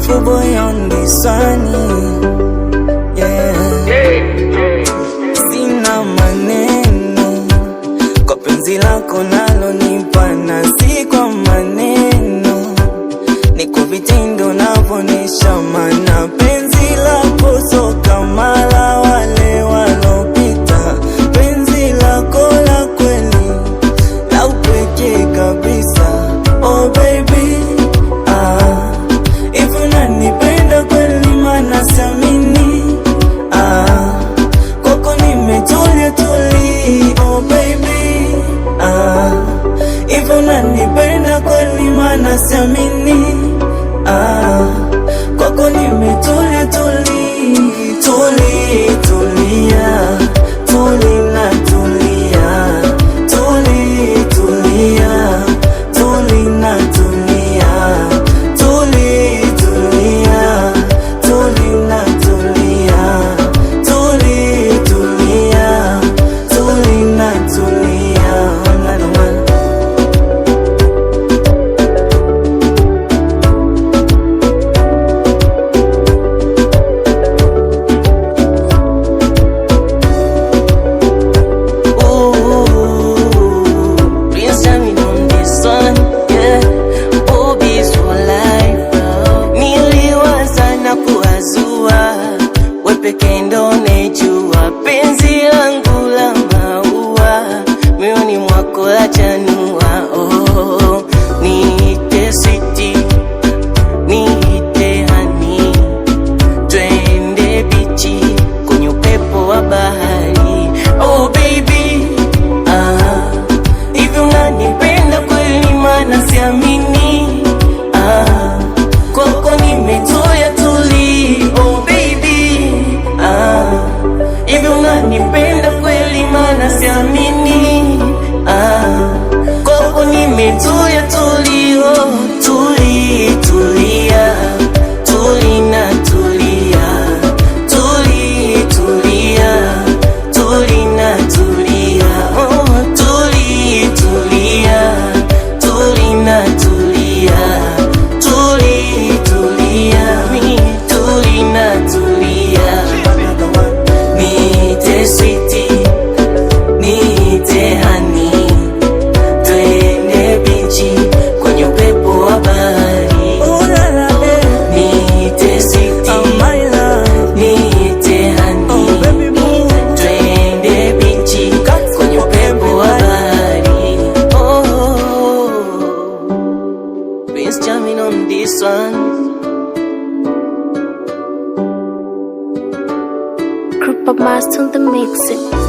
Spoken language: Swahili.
beautiful boy on this one, yeah. Sina maneno kwa penzi lako nalonipa, na si kwa maneno, ni kwa vitendo navonesha. Maana penzi lako so kama la wale walopita, penzi lako la kweli la upekee kabisa. Oh baby, if unanipenda kweli maana siamini, kwako nimetulia tuli. Oh baby, if unanipenda kweli maana siamini, kwako nimetulia tuli. Tuli, tulia, tuli na tulia, tuli, tulia, tuli na tulia, tuli, tulia, tuli na tulia, tuli, tulia, tuli na tulia. Peke ndo nejua penzi langu la maua, moyoni mwako la chanua. Oh, niite sweetie, niite honey, twende bichi kwenye upepo wa bahari. Oh baby, hivi unanipenda kweli maana siamini, kwako nimetoya tuli. Oh hivi unanipenda kweli maana siamini, kwako nimetulia tuli. Oh tuli, tulia, tuli na tulia, tuli, tulia, tuli na tulia. Oh tuli, tulia, tuli na tulia, tuli, tulia, tuli na tulia. Niite sweetie, niite honey, twende bichi kwenye upepo wa bahari. Niite sweetie, niite honey, twende bichi kwenye upepo wa bahari. Oh, Prince jamming on this one. Group of Mars to the mixing.